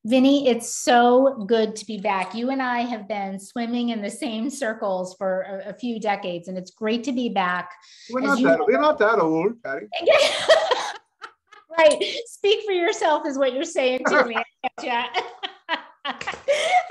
Vinnie, it's so good to be back. You and I have been swimming in the same circles for a few decades, and it's great to be back. We're not that old, Patti. Right. Speak for yourself is what you're saying to me.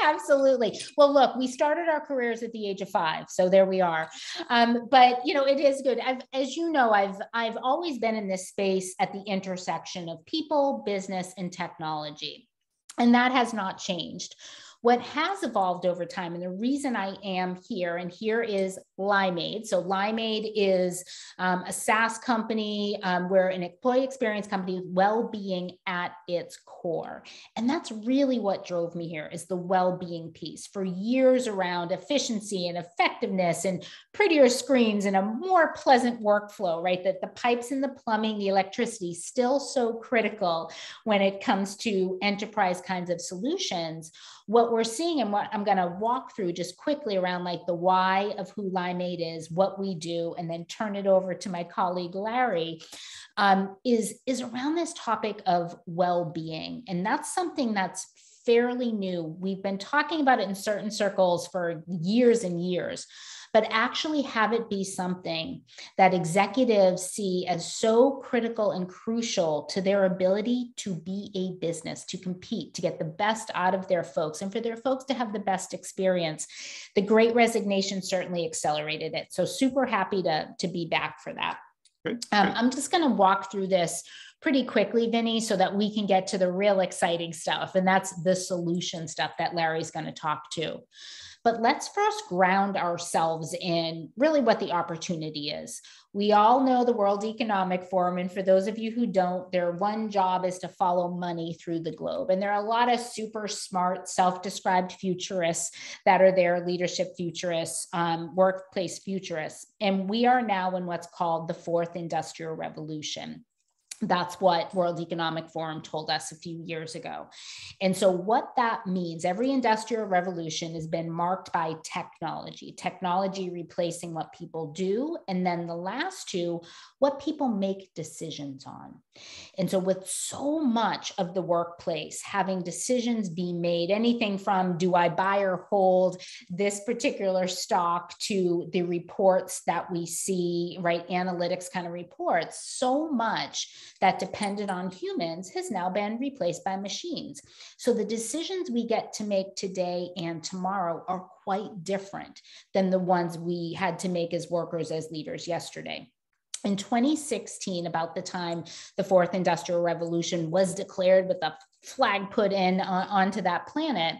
Absolutely. Well, look, we started our careers at the age of 5, so there we are. But it is good. I've always been in this space at the intersection of people, business, and technology. And that has not changed. What has evolved over time, and the reason I am here, and here is Limeade. So Limeade is a SaaS company. We're an employee experience company with well-being at its core. And that's really what drove me here, is the well-being piece. For years around efficiency and effectiveness and prettier screens and a more pleasant workflow, right? That the pipes and the plumbing, the electricity, still so critical when it comes to enterprise kinds of solutions. What we're seeing, and what I'm going to walk through just quickly around like the why of who Limeade is, what we do, and then turn it over to my colleague Larry, is around this topic of well-being. And that's something that's fairly new. We've been talking about it in certain circles for years and years, but actually have it be something that executives see as so critical and crucial to their ability to be a business, to compete, to get the best out of their folks, and for their folks to have the best experience. The Great Resignation certainly accelerated it. So super happy to be back for that. I'm just going to walk through this pretty quickly, Vinnie, so that we can get to the real exciting stuff. And that's the solution stuff that Larry's going to talk to. But let's first ground ourselves in really what the opportunity is. We all know the World Economic Forum. And for those of you who don't, their one job is to follow money through the globe. And there are a lot of super smart, self-described futurists that are there, leadership futurists, workplace futurists. And we are now in what's called the 4th Industrial Revolution. That's what World Economic Forum told us a few years ago. And so what that means, every industrial revolution has been marked by technology replacing what people do. And then the last two, what people make decisions on. And so with so much of the workplace having decisions being made, anything from do I buy or hold this particular stock to the reports that we see, right? Analytics kind of reports, so much that depended on humans has now been replaced by machines. So the decisions we get to make today and tomorrow are quite different than the ones we had to make as workers, as leaders yesterday. In 2016, about the time the 4th Industrial Revolution was declared with a flag put in onto that planet,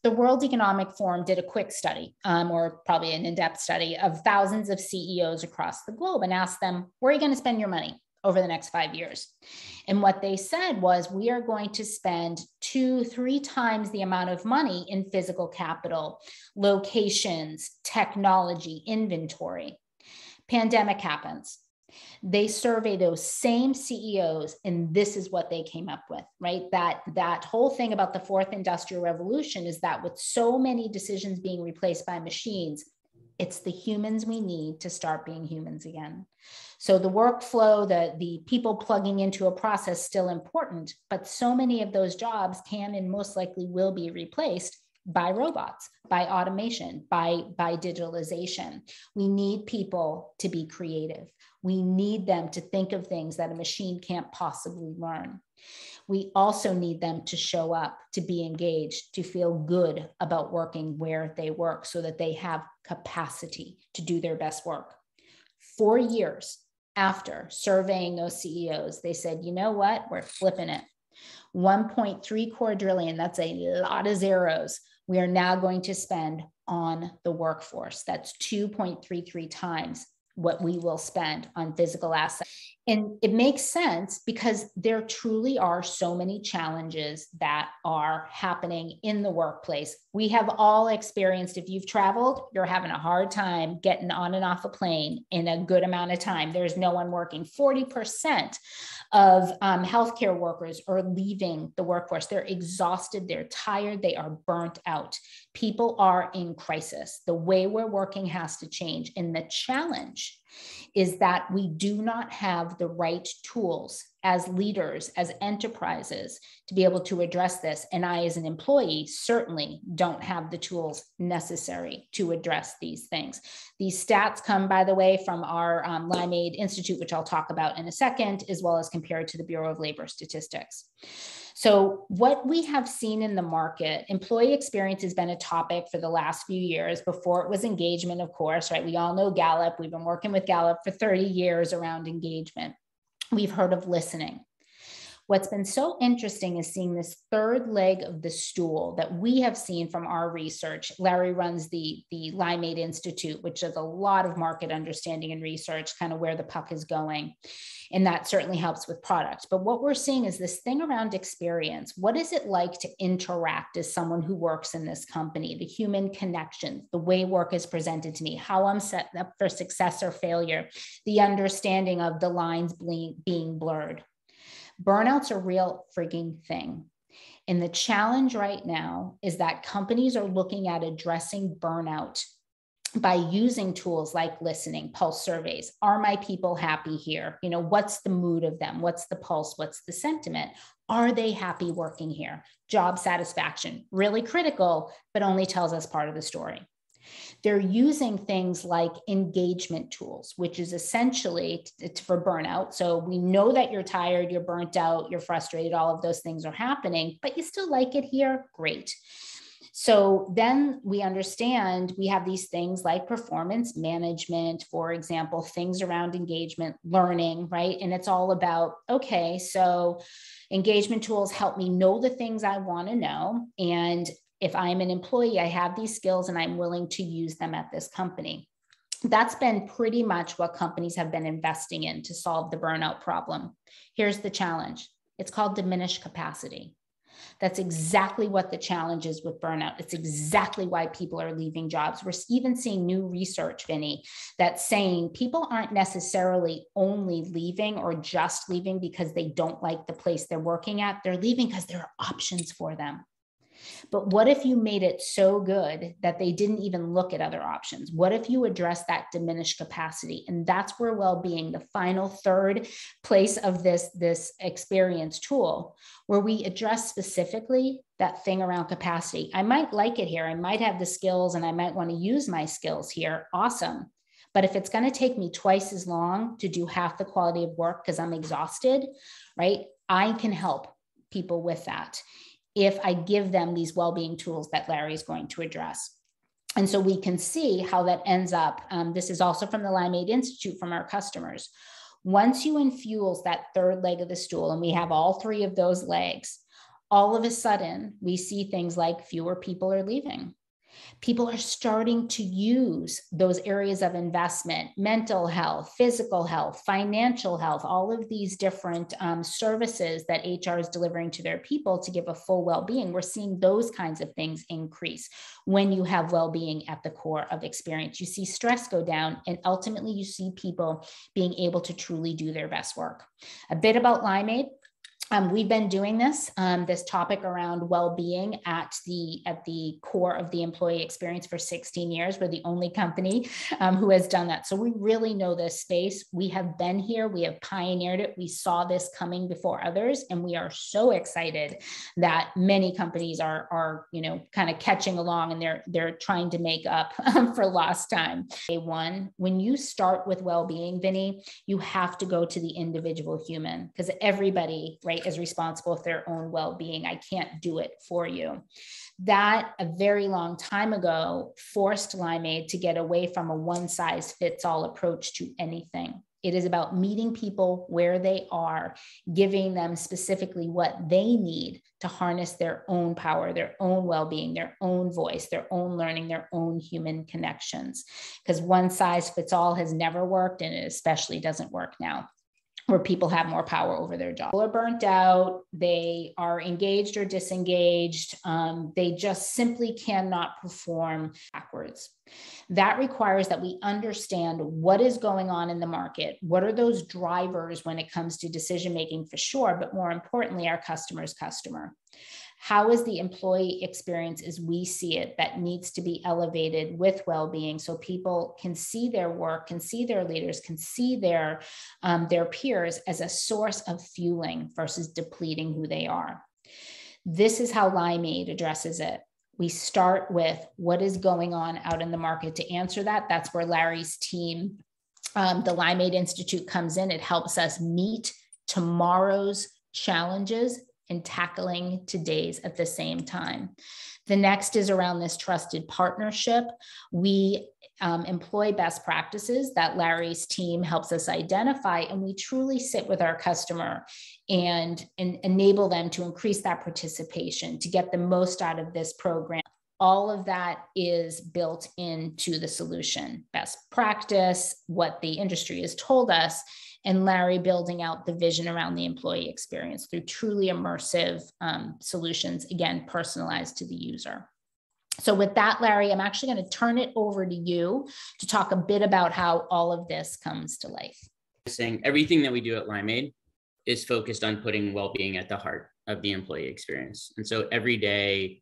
the World Economic Forum did a quick study, or probably an in-depth study of thousands of CEOs across the globe and asked them, where are you going to spend your money over the next 5 years? And what they said was, we are going to spend 2-3 times the amount of money in physical capital, locations, technology, inventory. Pandemic happens. They survey those same CEOs, and this is what they came up with, right? That whole thing about the 4th Industrial Revolution is that with so many decisions being replaced by machines, it's the humans we need to start being humans again. So the workflow, the people plugging into a process, still important, but so many of those jobs can and most likely will be replaced by robots, by automation, by digitalization. We need people to be creative. We need them to think of things that a machine can't possibly learn. We also need them to show up, to be engaged, to feel good about working where they work so that they have capacity to do their best work. 4 years after surveying those CEOs, they said, you know what, we're flipping it. 1.3 quadrillion, that's a lot of zeros, we are now going to spend on the workforce. That's 2.33 times what we will spend on physical assets. And it makes sense because there truly are so many challenges that are happening in the workplace. We have all experienced, if you've traveled, you're having a hard time getting on and off a plane in a good amount of time. There's no one working. 40% of healthcare workers are leaving the workforce. They're exhausted, they're tired, they are burnt out. People are in crisis. The way we're working has to change. And the challenge is that we do not have the right tools as leaders, as enterprises, to be able to address this. And I, as an employee, certainly don't have the tools necessary to address these things. These stats come, by the way, from our Limeade Institute, which I'll talk about in a second, as well as compared to the Bureau of Labor Statistics. So what we have seen in the market, employee experience has been a topic for the last few years. Before it was engagement, of course, right? We all know Gallup. We've been working with Gallup for 30 years around engagement. We've heard of listening. What's been so interesting is seeing this third leg of the stool that we have seen from our research. Larry runs the Limeade Institute, which does a lot of market understanding and research, kind of where the puck is going. And that certainly helps with product. But what we're seeing is this thing around experience. What is it like to interact as someone who works in this company? The human connections, the way work is presented to me, how I'm set up for success or failure, the understanding of the lines being blurred. Burnout's a real freaking thing. And the challenge right now is that companies are looking at addressing burnout by using tools like listening, pulse surveys. Are my people happy here? You know, what's the mood of them? What's the pulse? What's the sentiment? Are they happy working here? Job satisfaction, really critical, but only tells us part of the story. They're using things like engagement tools, which is essentially it's for burnout. So we know that you're tired, you're burnt out, you're frustrated, all of those things are happening, but you still like it here. Great. So then we understand we have these things like performance management, for example, things around engagement, learning, right? And it's all about, okay, so engagement tools help me know the things I want to know. And if I'm an employee, I have these skills and I'm willing to use them at this company. That's been pretty much what companies have been investing in to solve the burnout problem. Here's the challenge. It's called diminished capacity. That's exactly what the challenge is with burnout. It's exactly why people are leaving jobs. We're even seeing new research, Vinnie, that's saying people aren't necessarily only leaving or just leaving because they don't like the place they're working at. They're leaving because there are options for them. But what if you made it so good that they didn't even look at other options? What if you address that diminished capacity? And that's where well-being, the final third place of this experience tool, where we address specifically that thing around capacity. I might like it here. I might have the skills and I might want to use my skills here. Awesome. But if it's going to take me twice as long to do half the quality of work because I'm exhausted, right? I can help people with that if I give them these well-being tools that Larry is going to address. And so we can see how that ends up. This is also from the Limeade Institute from our customers. Once you infuse that third leg of the stool, and we have all three of those legs, all of a sudden we see things like fewer people are leaving. People are starting to use those areas of investment, mental health, physical health, financial health, all of these different services that HR is delivering to their people to give a full well-being. We're seeing those kinds of things increase when you have well-being at the core of experience. You see stress go down, and ultimately you see people being able to truly do their best work. A bit about Limeade. We've been doing this topic around well-being at the core of the employee experience for 16 years. We're the only company who has done that. So we really know this space. We have been here. We have pioneered it. We saw this coming before others, and we are so excited that many companies are kind of catching along, and they're trying to make up for lost time. Day one, when you start with well-being, Vinnie, you have to go to the individual human, because everybody, right, is responsible for their own well-being. I can't do it for you. That a very long time ago forced Limeade to get away from a one-size-fits-all approach to anything. It is about meeting people where they are, giving them specifically what they need to harness their own power, their own well-being, their own voice, their own learning, their own human connections. Because one size fits all has never worked, and it especially doesn't work now, where people have more power over their job. People are burnt out, they are engaged or disengaged, they just simply cannot perform backwards. That requires that we understand what is going on in the market, what are those drivers when it comes to decision-making for sure, but more importantly, our customer's customer. How is the employee experience as we see it that needs to be elevated with well-being so people can see their work, can see their leaders, can see their peers as a source of fueling versus depleting who they are? This is how Limeade addresses it. We start with what is going on out in the market to answer that. That's where Larry's team, the Limeade Institute, comes in. It helps us meet tomorrow's challenges and tackling today's at the same time. The next is around this trusted partnership. We employ best practices that Larry's team helps us identify, and we truly sit with our customer and enable them to increase that participation, to get the most out of this program. All of that is built into the solution. Best practice, what the industry has told us, and Larry building out the vision around the employee experience through truly immersive solutions, again, personalized to the user. So with that, Larry, I'm actually going to turn it over to you to talk a bit about how all of this comes to life. Saying everything that we do at Limeade is focused on putting well-being at the heart of the employee experience. And so every day,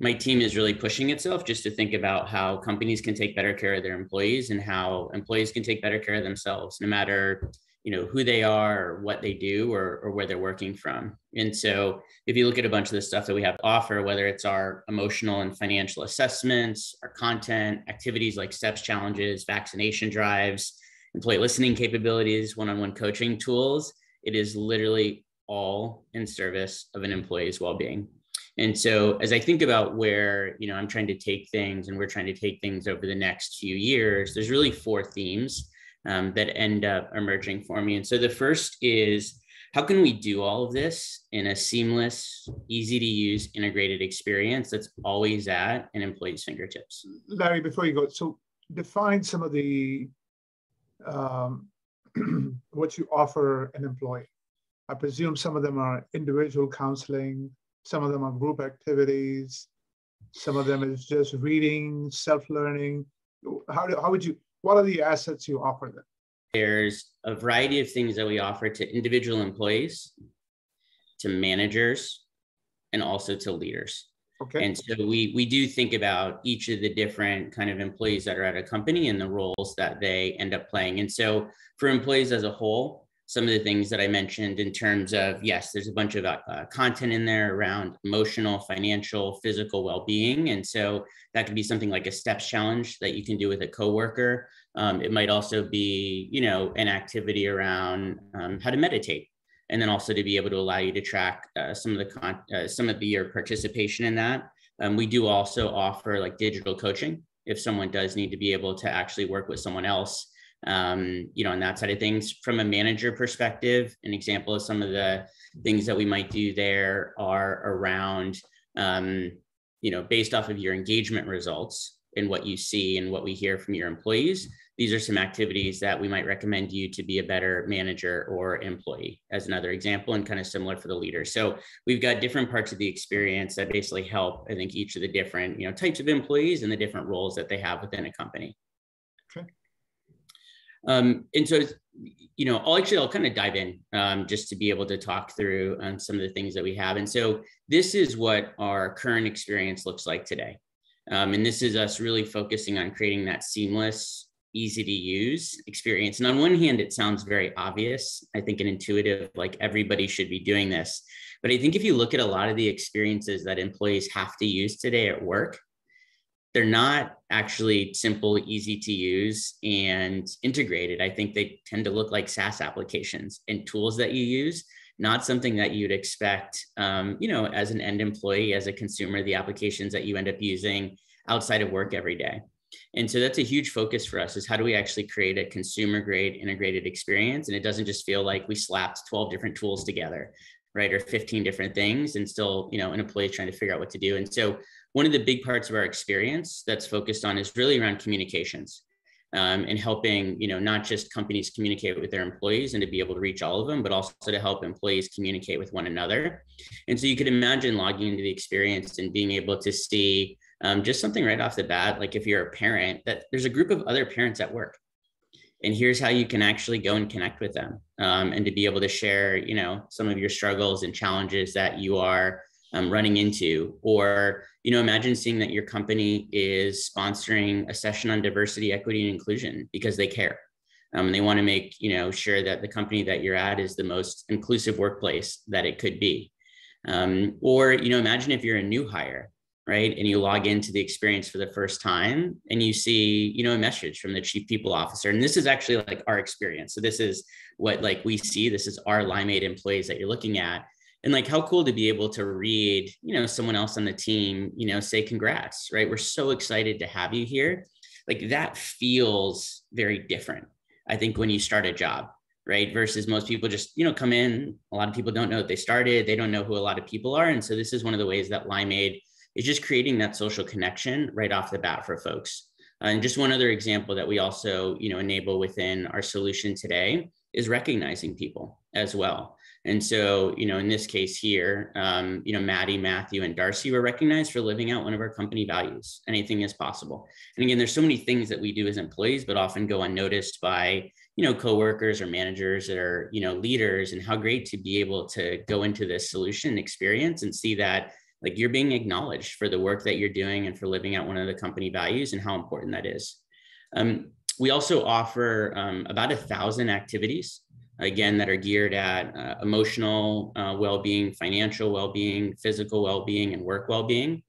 my team is really pushing itself just to think about how companies can take better care of their employees and how employees can take better care of themselves, no matter who they are or what they do or where they're working from. And so if you look at a bunch of the stuff that we have to offer, whether it's our emotional and financial assessments, our content, activities like steps challenges, vaccination drives, employee listening capabilities, one-on-one coaching tools, it is literally all in service of an employee's well-being. And so as I think about where, I'm trying to take things and we're trying to take things over the next few years, there's really 4 themes that end up emerging for me. And so the first is, how can we do all of this in a seamless, easy to use, integrated experience that's always at an employee's fingertips? Larry, before you go, so define some of the, what you offer an employee. I presume some of them are individual counseling, some of them are group activities, some of them is just reading, self-learning. How would you, what are the assets you offer them? There's a variety of things that we offer to individual employees, to managers, and also to leaders. Okay. And so we do think about each of the different kind of employees that are at a company and the roles that they end up playing. And so for employees as a whole, some of the things that I mentioned in terms of, yes, there's a bunch of content in there around emotional, financial, physical well-being. And so that could be something like a steps challenge that you can do with a coworker. It might also be, an activity around how to meditate, and then also to be able to allow you to track some of your participation in that. We do also offer like digital coaching if someone does need to be able to actually work with someone else. On that side of things. From a manager perspective, an example of some of the things that we might do there are around, based off of your engagement results and what you see and what we hear from your employees, these are some activities that we might recommend you to be a better manager or employee, as another example, and kind of similar for the leader. So we've got different parts of the experience that basically help, I think, each of the different, types of employees and the different roles that they have within a company. Okay. And so, I'll kind of dive in just to be able to talk through some of the things that we have. And so this is what our current experience looks like today. And this is us really focusing on creating that seamless, easy to use experience. And on one hand, it sounds very obvious, I think, and intuitive, like everybody should be doing this. But I think if you look at a lot of the experiences that employees have to use today at work, they're not actually simple, easy to use, and integrated. I think they tend to look like SaaS applications and tools that you use, not something that you'd expect, as an end employee, as a consumer, the applications that you end up using outside of work every day. And so that's a huge focus for us, is how do we actually create a consumer grade integrated experience? And it doesn't just feel like we slapped 12 different tools together, right? Or 15 different things, and still, an employee trying to figure out what to do. And so one of the big parts of our experience that's focused on is really around communications, and helping, not just companies communicate with their employees and to be able to reach all of them, but also to help employees communicate with one another. And so you could imagine logging into the experience and being able to see just something right off the bat, like if you're a parent, that there's a group of other parents at work, and here's how you can actually go and connect with them, and to be able to share, some of your struggles and challenges that you are running into. Or, imagine seeing that your company is sponsoring a session on diversity, equity, and inclusion because they care. And they want to make, sure that the company that you're at is the most inclusive workplace that it could be. Or, imagine if you're a new hire, right? And you log into the experience for the first time and you see, a message from the chief people officer. And this is actually like our experience. So this is what like we see, this is our Limeade employees that you're looking at. And like, how cool to be able to read, someone else on the team, say congrats, right? We're so excited to have you here. Like that feels very different, I think, when you start a job, right? Versus most people just, come in. A lot of people don't know that they started. They don't know who a lot of people are. And so this is one of the ways that Limeade is just creating that social connection right off the bat for folks. And just one other example that we also, enable within our solution today is recognizing people as well. And so, in this case here, Maddie, Matthew, and Darcy were recognized for living out one of our company values. Anything is possible. And again, there's so many things that we do as employees, but often go unnoticed by, coworkers or managers that are, leaders, and how great to be able to go into this solution experience and see that like you're being acknowledged for the work that you're doing and for living out one of the company values and how important that is. We also offer about 1,000 activities, again, that are geared at emotional well-being, financial well-being, physical well-being, and work well-being.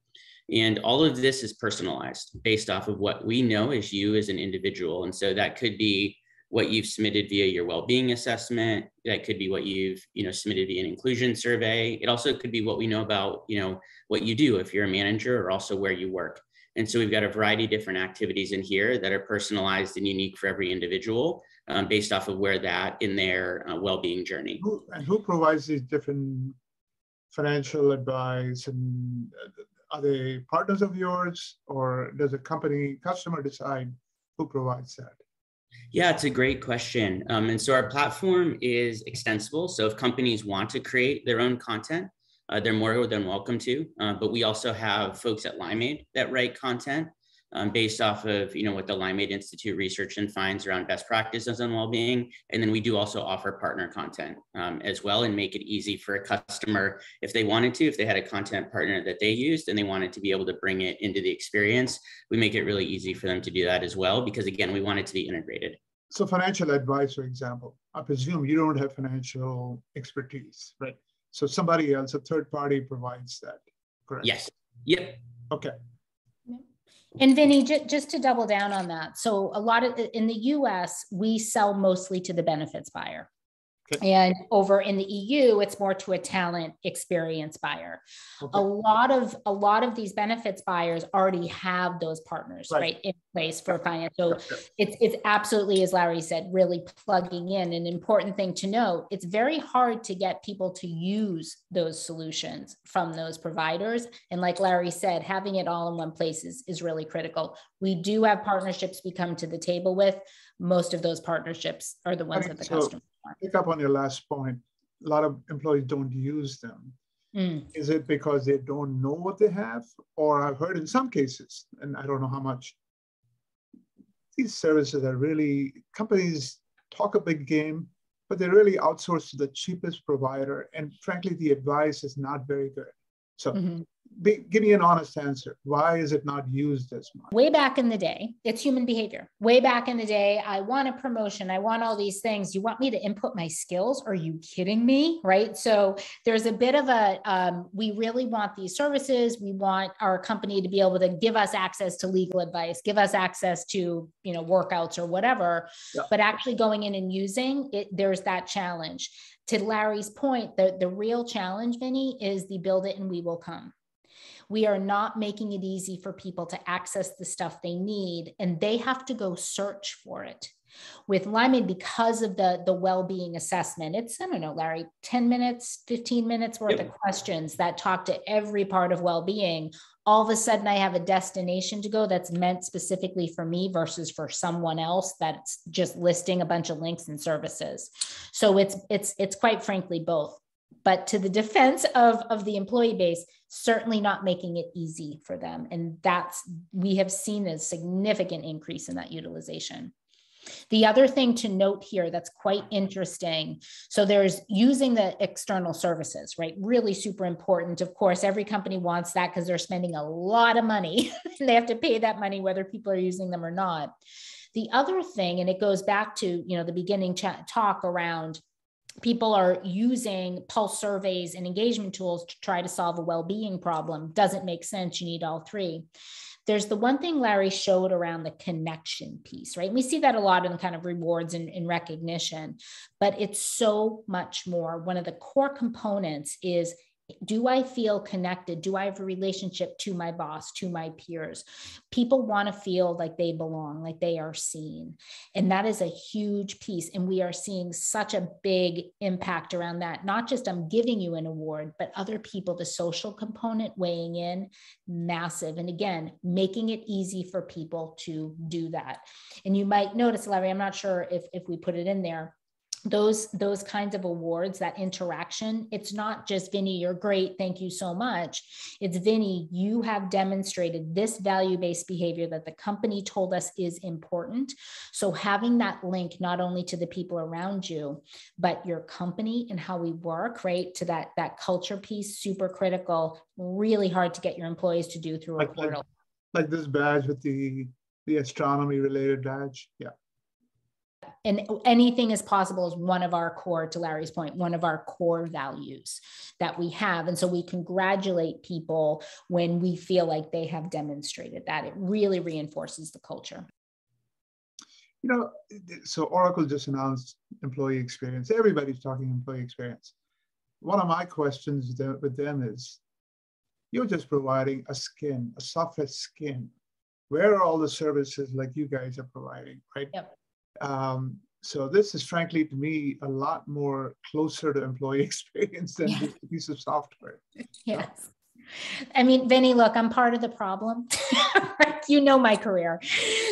And all of this is personalized based off of what we know as you as an individual. And so that could be what you've submitted via your well-being assessment. That could be what you've, submitted via an inclusion survey. It also could be what we know about, what you do if you're a manager, or also where you work. And so we've got a variety of different activities in here that are personalized and unique for every individual based off of where that in their well-being journey. Who provides these different financial advice? And are they partners of yours, or does a customer decide who provides that? Yeah, it's a great question. And so our platform is extensible. So if companies want to create their own content, they're more than welcome to. But we also have folks at Limeade that write content based off of, what the Limeade Institute research and finds around best practices on well-being. And then we do also offer partner content as well, and make it easy for a customer if they wanted to, if they had a content partner that they used and they wanted to be able to bring it into the experience, we make it really easy for them to do that as well, because again, we want it to be integrated. So financial advice, for example, I presume you don't have financial expertise, right? So somebody else, a third party, provides that, correct? Yes. Yep. Okay. And Vinnie, just to double down on that. So in the US, we sell mostly to the benefits buyer. Okay. And over in the EU, it's more to a talent experience buyer. Okay. A lot of these benefits buyers already have those partners right in place for finance. So it's absolutely, as Larry said, really plugging in. An important thing to note, it's very hard to get people to use those solutions from those providers. And like Larry said, having it all in one place is really critical. We do have partnerships we come to the table with. Most of those partnerships are the ones that the customer. Pick up on your last point. A lot of employees don't use them. Is it because they don't know what they have? Or I've heard in some cases, and I don't know how much, these services are really, companies talk a big game, but they really outsource to the cheapest provider. And frankly, the advice is not very good. So give me an honest answer. Why is it not used as much? Way back in the day, it's human behavior. Way back in the day, I want a promotion. I want all these things. You want me to input my skills? Are you kidding me? Right? So there's a bit of we really want these services. We want our company to be able to give us access to legal advice, give us access to, workouts or whatever, but actually going in and using it, there's that challenge. To Larry's point, the real challenge, Vinnie, is the build it and we will come. We are not making it easy for people to access the stuff they need, and they have to go search for it. With Limeade, because of the well-being assessment, it's, I don't know, Larry, 10 minutes, 15 minutes worth of questions that talk to every part of well-being. All of a sudden I have a destination to go that's meant specifically for me versus for someone else that's just listing a bunch of links and services. So it's quite frankly both. But to the defense of the employee base, certainly not making it easy for them. And we have seen a significant increase in that utilization. The other thing to note here that's quite interesting, so there's using the external services, right? Really super important. Of course, every company wants that because they're spending a lot of money and they have to pay that money whether people are using them or not. The other thing, and it goes back to, the beginning talk around people are using pulse surveys and engagement tools to try to solve a well-being problem. Doesn't make sense. You need all three. There's the one thing Larry showed around the connection piece, right? We see that a lot in kind of rewards and recognition, but it's so much more. One of the core components is, do I feel connected? Do I have a relationship to my boss, to my peers? People want to feel like they belong, like they are seen. And that is a huge piece. And we are seeing such a big impact around that. Not just I'm giving you an award, but other people, the social component weighing in, massive. And again, making it easy for people to do that. And you might notice, Larry, I'm not sure if we put it in there, those kinds of awards, that interaction, it's not just Vinnie, you're great, thank you so much. It's Vinnie, you have demonstrated this value-based behavior that the company told us is important. So having that link not only to the people around you, but your company and how we work, right, to that culture piece, super critical, really hard to get your employees to do through a portal. Like this badge with the astronomy related badge. Yeah. And anything is possible is one of our core, to Larry's point, one of our core values that we have. And so we congratulate people when we feel like they have demonstrated that. It really reinforces the culture. So Oracle just announced employee experience. Everybody's talking employee experience. One of my questions with them is, you're just providing a software skin. Where are all the services like you guys are providing, right? Yep. So this is frankly to me a lot more closer to employee experience than just a piece of software. Yes. I mean, Vinnie, look, I'm part of the problem. You know my career.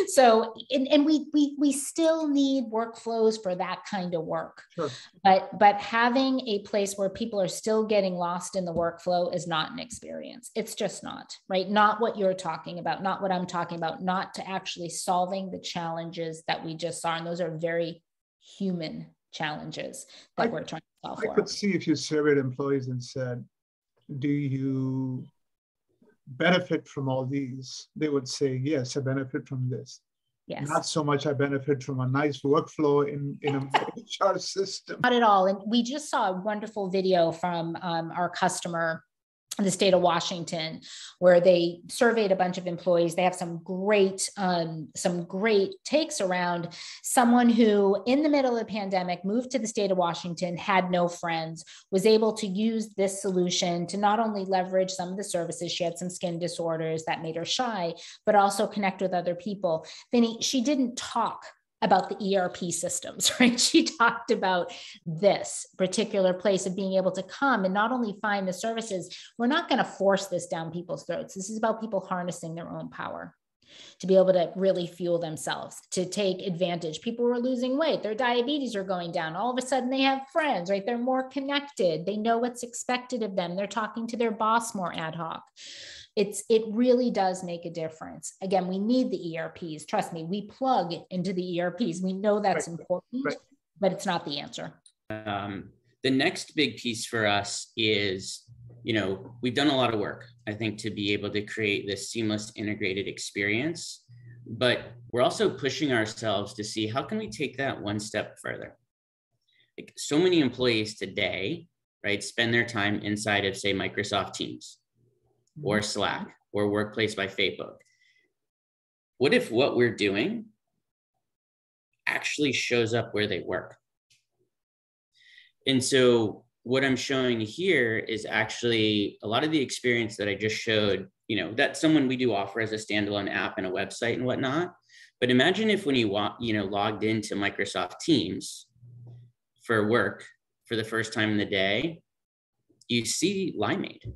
So, and we still need workflows for that kind of work. Sure. But having a place where people are still getting lost in the workflow is not an experience. It's just not, right? Not what you're talking about, not what I'm talking about, not to actually solving the challenges that we just saw. And those are very human challenges that we're trying to solve for. I could see if you surveyed employees and said, do you benefit from all these? They would say, yes, I benefit from this. Yes. Not so much I benefit from a nice workflow in a HR system. Not at all. And we just saw a wonderful video from our customer in the state of Washington, where they surveyed a bunch of employees. They have some great takes around someone who in the middle of the pandemic moved to the state of Washington, had no friends, was able to use this solution to not only leverage some of the services. She had some skin disorders that made her shy, but also connect with other people. Vinnie, she didn't talk about the ERP systems, right? She talked about this particular place of being able to come and not only find the services. We're not going to force this down people's throats. This is about people harnessing their own power to be able to really fuel themselves, to take advantage. People were losing weight, their diabetes are going down. All of a sudden they have friends, right? They're more connected. They know what's expected of them. They're talking to their boss more ad hoc. It really does make a difference. Again, we need the ERPs. Trust me, we plug into the ERPs. We know that's important, but it's not the answer. The next big piece for us is, we've done a lot of work, I think, to be able to create this seamless integrated experience, but we're also pushing ourselves to see how can we take that one step further. Like so many employees today, right, spend their time inside of, say, Microsoft Teams or Slack or Workplace by Facebook. What if what we're doing actually shows up where they work? And so what I'm showing here is actually a lot of the experience that I just showed, that's someone we do offer as a standalone app and a website and whatnot. But imagine if when you logged into Microsoft Teams for work for the first time in the day, you see Limeade.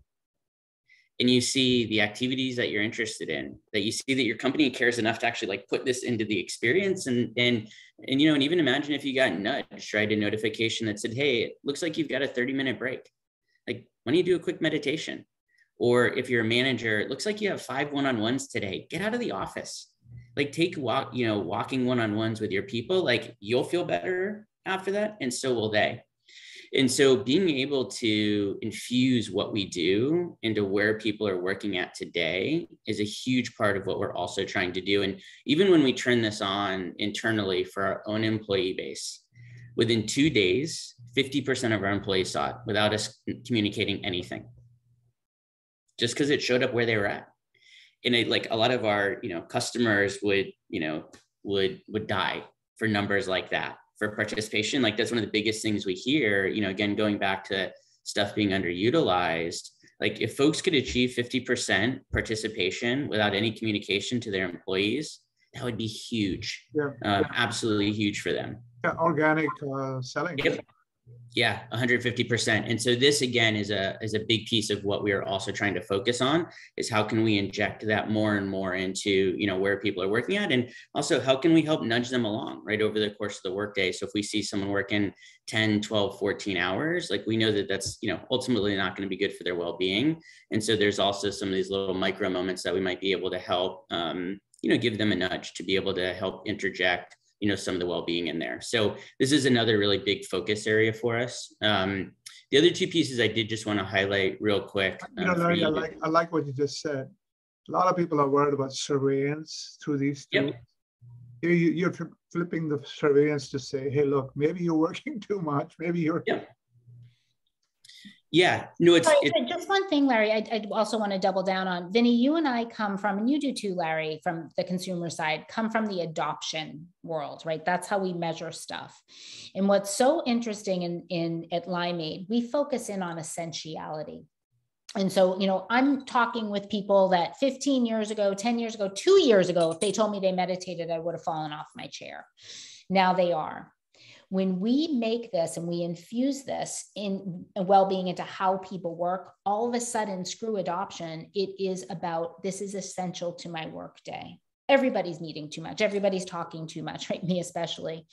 And you see the activities that you're interested in, that you see that your company cares enough to actually put this into the experience. And even imagine if you got nudged, right? A notification that said, hey, it looks like you've got a 30-minute break. Why don't you do a quick meditation? Or if you're a manager, it looks like you have 5 one-on-ones today. Get out of the office. like take a walk, walking one-on-ones with your people, like you'll feel better after that, and so will they. And so being able to infuse what we do into where people are working at today is a huge part of what we're also trying to do. And even when we turn this on internally for our own employee base, within 2 days, 50% of our employees saw it without us communicating anything, just because it showed up where they were at. And like a lot of our, customers would die for numbers like that, for participation. Like that's one of the biggest things we hear, again, going back to stuff being underutilized. Like if folks could achieve 50% participation without any communication to their employees, that would be huge. Yeah. Absolutely huge for them. Yeah, organic selling. Yep. Yeah, 150%. And so this again is a big piece of what we are also trying to focus on, is how can we inject that more and more into, where people are working at, and also how can we help nudge them along right over the course of the workday. So if we see someone working 10, 12, 14 hours, like we know that that's, ultimately not going to be good for their well-being. And so there's also some of these little micro moments that we might be able to help, give them a nudge to be able to help interject some of the well-being in there. So this is another really big focus area for us. The other two pieces I did just want to highlight real quick. Larry, I like what you just said. A lot of people are worried about surveillance through these tools. Yep. You're flipping the surveillance to say, hey, look, maybe you're working too much. Maybe you're... Yep. Yeah, no, it's just one thing, Larry, I also want to double down on. Vinnie, you and I come from, and you do too, Larry, from the consumer side, come from the adoption world, right? That's how we measure stuff. And what's so interesting at Limeade, we focus in on essentiality. And so, I'm talking with people that 15 years ago, 10 years ago, 2 years ago, if they told me they meditated, I would have fallen off my chair. Now they are. When we make this and we infuse this in well-being into how people work, all of a sudden, screw adoption, it is about, this is essential to my workday. Everybody's needing too much. Everybody's talking too much, right? Me especially.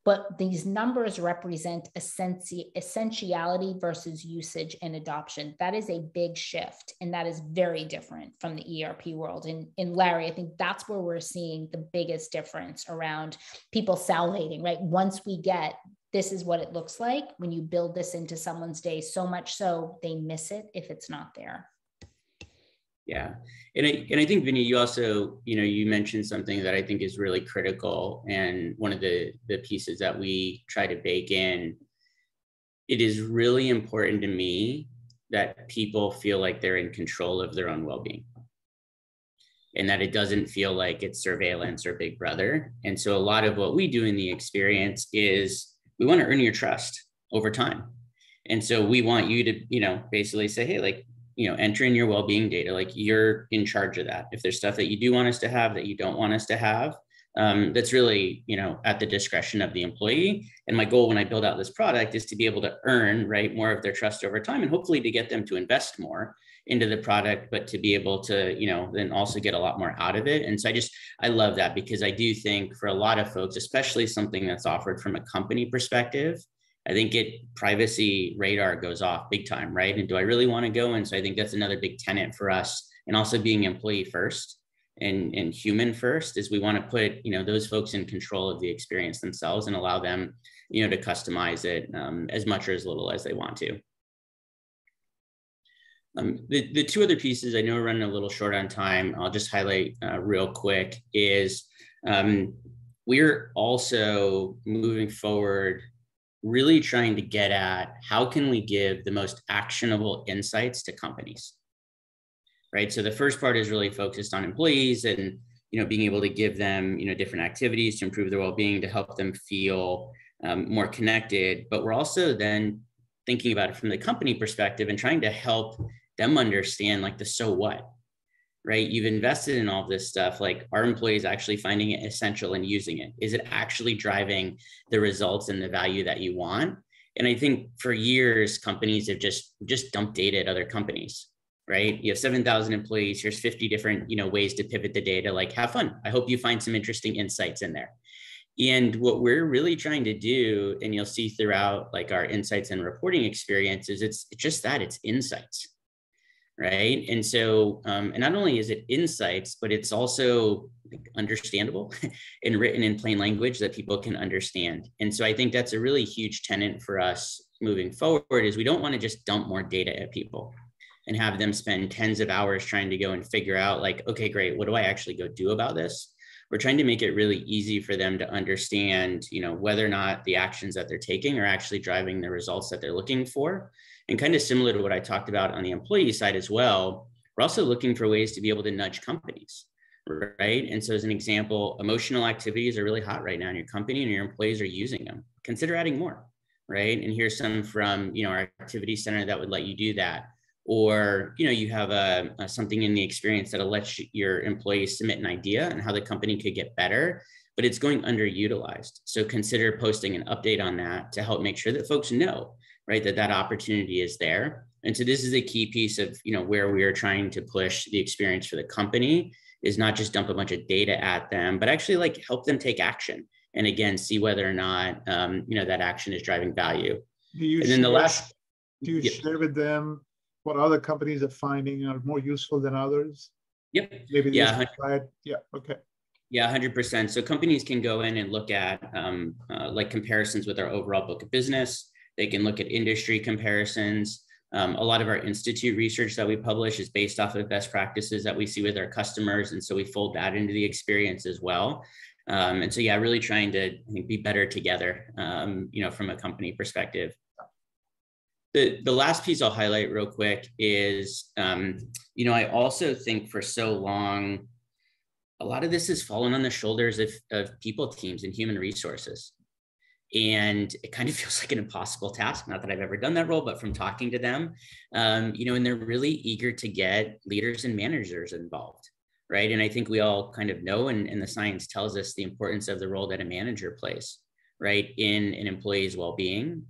But these numbers represent essentiality versus usage and adoption. That is a big shift, and that is very different from the ERP world. And Larry, I think that's where we're seeing the biggest difference around people salivating, right? Once we get, this is what it looks like when you build this into someone's day, so much so they miss it if it's not there. Yeah. And I think, Vinnie, you also, you mentioned something that I think is really critical. And one of the pieces that we try to bake in, it is really important to me that people feel like they're in control of their own well-being, and that it doesn't feel like it's surveillance or Big Brother. And so a lot of what we do in the experience is we want to earn your trust over time. And so we want you to, basically say, hey, like, enter in your well-being data, like you're in charge of that. If there's stuff that you do want us to have that you don't want us to have, that's really, at the discretion of the employee. And my goal when I build out this product is to be able to earn, right, more of their trust over time, and hopefully to get them to invest more into the product, but to be able to, then also get a lot more out of it. And so I love that, because I do think for a lot of folks, especially something that's offered from a company perspective, I think privacy radar goes off big time, right? And do I really want to go? And so I think that's another big tenet for us, and also being employee first and human first, is we want to put, those folks in control of the experience themselves and allow them, to customize it as much or as little as they want to. The two other pieces, I know we're running a little short on time, I'll just highlight real quick, is we're also moving forward really trying to get at how can we give the most actionable insights to companies, right? So the first part is really focused on employees and, being able to give them, different activities to improve their well-being, to help them feel more connected. But we're also then thinking about it from the company perspective and trying to help them understand, like, the so what, right? You've invested in all this stuff. Like, are employees actually finding it essential and using it? Is it actually driving the results and the value that you want? And I think for years, companies have just dumped data at other companies, right? You have 7,000 employees. Here's 50 different, ways to pivot the data. Like, have fun. I hope you find some interesting insights in there. And what we're really trying to do, and you'll see throughout like our insights and reporting experience, is it's just that, it's insights. Right. And so, and not only is it insights, but it's also understandable and written in plain language that people can understand. And so I think that's a really huge tenet for us moving forward, is we don't want to just dump more data at people and have them spend tens of hours trying to go and figure out like, okay, great, what do I actually go do about this? We're trying to make it really easy for them to understand, whether or not the actions that they're taking are actually driving the results that they're looking for. And kind of similar to what I talked about on the employee side as well, we're also looking for ways to be able to nudge companies, right? And so as an example, emotional activities are really hot right now in your company and your employees are using them. Consider adding more, right? And here's some from, our activity center that would let you do that. Or, you have something in the experience that'll let your employees submit an idea on how the company could get better, but it's going underutilized. So consider posting an update on that to help make sure that folks know, right, that opportunity is there. And so this is a key piece of, where we are trying to push the experience for the company, is not just dump a bunch of data at them, but actually like help them take action. And again, see whether or not, that action is driving value. Do you share with them what other companies are finding are more useful than others? Yep. Maybe yeah. Yeah. Okay. Yeah, 100%. So companies can go in and look at like comparisons with our overall book of business. They can look at industry comparisons. A lot of our institute research that we publish is based off of best practices that we see with our customers. And so we fold that into the experience as well. And so, yeah, really trying to, I think, be better together, from a company perspective. The last piece I'll highlight real quick is, I also think for so long, a lot of this has fallen on the shoulders of people teams and human resources. And it kind of feels like an impossible task. Not that I've ever done that role, but from talking to them, and they're really eager to get leaders and managers involved, right? And I think we all kind of know, and the science tells us the importance of the role that a manager plays, right, in an employee's well-being,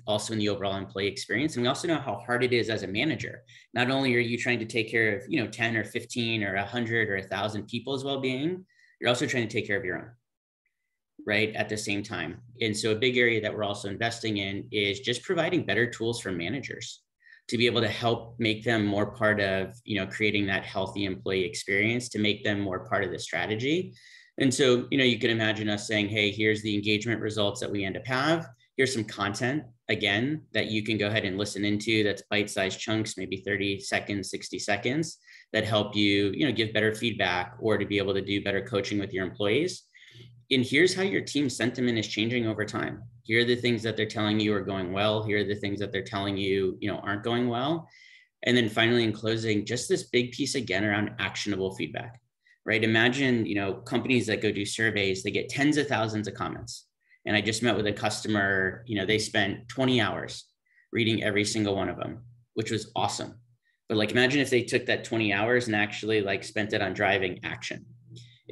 also in the overall employee experience. And we also know how hard it is as a manager. Not only are you trying to take care of, 10 or 15 or 100 or 1,000 people's well-being, you're also trying to take care of your own, right, at the same time. And so a big area that we're also investing in is just providing better tools for managers to be able to help make them more part of, creating that healthy employee experience, to make them more part of the strategy. And so, you can imagine us saying, hey, here's the engagement results that we end up have. Here's some content, again, that you can go ahead and listen into. That's bite-sized chunks, maybe 30 seconds, 60 seconds, that help you, give better feedback or to be able to do better coaching with your employees. And here's how your team sentiment is changing over time. Here are the things that they're telling you are going well. Here are the things that they're telling you, aren't going well. And then finally, in closing, just this big piece again around actionable feedback, right? Imagine, companies that go do surveys, they get tens of thousands of comments. And I just met with a customer, they spent 20 hours reading every single one of them, which was awesome. But like, imagine if they took that 20 hours and actually like spent it on driving action.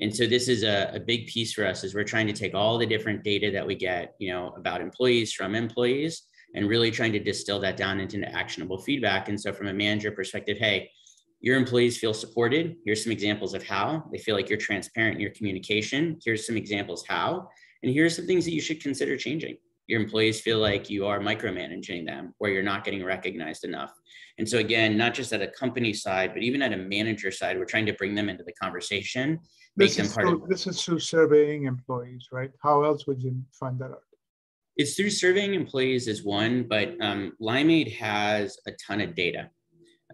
And so this is a big piece for us, is we're trying to take all the different data that we get, about employees from employees, and really trying to distill that down into actionable feedback. And so from a manager perspective, hey, your employees feel supported. Here's some examples of how. They feel like you're transparent in your communication. Here's some examples how. And here's some things that you should consider changing. Your employees feel like you are micromanaging them, or you're not getting recognized enough. And so again, not just at a company side, but even at a manager side, we're trying to bring them into the conversation. This is through surveying employees, right? How else would you find that out? It's through surveying employees is one, but Limeade has a ton of data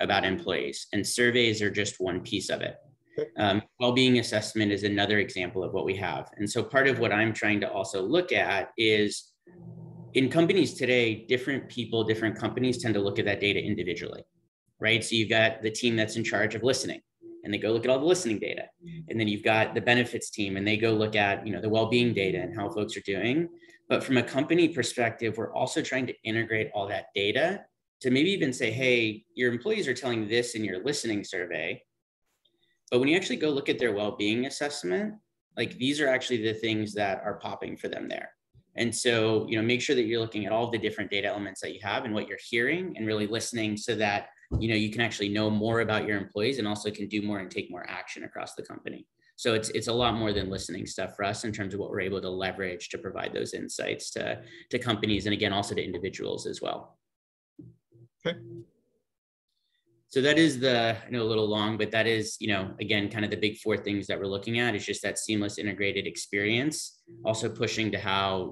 about employees, and surveys are just one piece of it. Okay. Well-being assessment is another example of what we have. And so part of what I'm trying to also look at is, in companies today, different people, different companies tend to look at that data individually, right? So you've got the team that's in charge of listening, and they go look at all the listening data. And then you've got the benefits team, and they go look at, the well-being data and how folks are doing. But from a company perspective, we're also trying to integrate all that data to maybe even say, hey, your employees are telling this in your listening survey, but when you actually go look at their well-being assessment, like, these are actually the things that are popping for them there. And so, make sure that you're looking at all the different data elements that you have and what you're hearing, and really listening, so that, you can actually know more about your employees, and also can do more and take more action across the company. So it's a lot more than listening stuff for us in terms of what we're able to leverage to provide those insights to companies, and again, also to individuals as well. Okay. So that is I know a little long, but that is, again, kind of the big four things that we're looking at is just that seamless integrated experience, also pushing to how,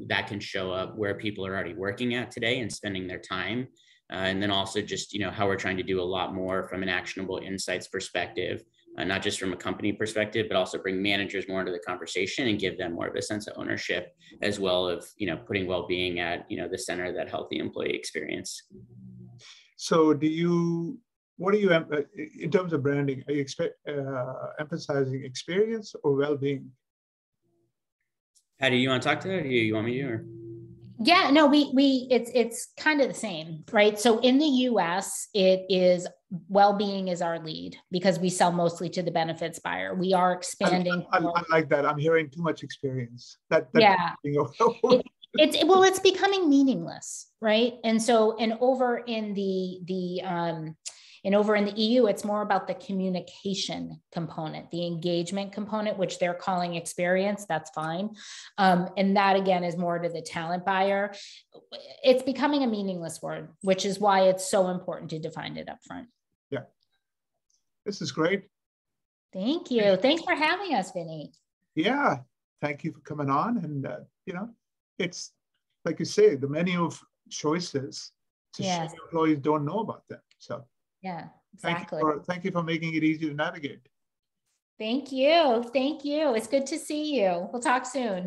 that can show up where people are already working at today and spending their time. And then also just, how we're trying to do a lot more from an actionable insights perspective, not just from a company perspective, but also bring managers more into the conversation and give them more of a sense of ownership, as well as, putting well-being at, the center of that healthy employee experience. So what do you, in terms of branding, are you emphasizing experience or well-being? Patti, you want to talk to that? Or you want me to? Or? Yeah, no, it's kind of the same, right? So in the US, it is well-being is our lead because we sell mostly to the benefits buyer. We are expanding. I like that. I'm hearing too much experience. Yeah. It's becoming meaningless, right? And over in the EU, it's more about the communication component, the engagement component, which they're calling experience. That's fine. And that again is more to the talent buyer. It's becoming a meaningless word, which is why it's so important to define it up front. Yeah. This is great. Thank you. Thanks for having us, Vinnie. Yeah. Thank you for coming on. And, it's like you say, the menu of choices to show employees don't know about them. So yeah, exactly. Thank you for making it easy to navigate. Thank you. Thank you. It's good to see you. We'll talk soon.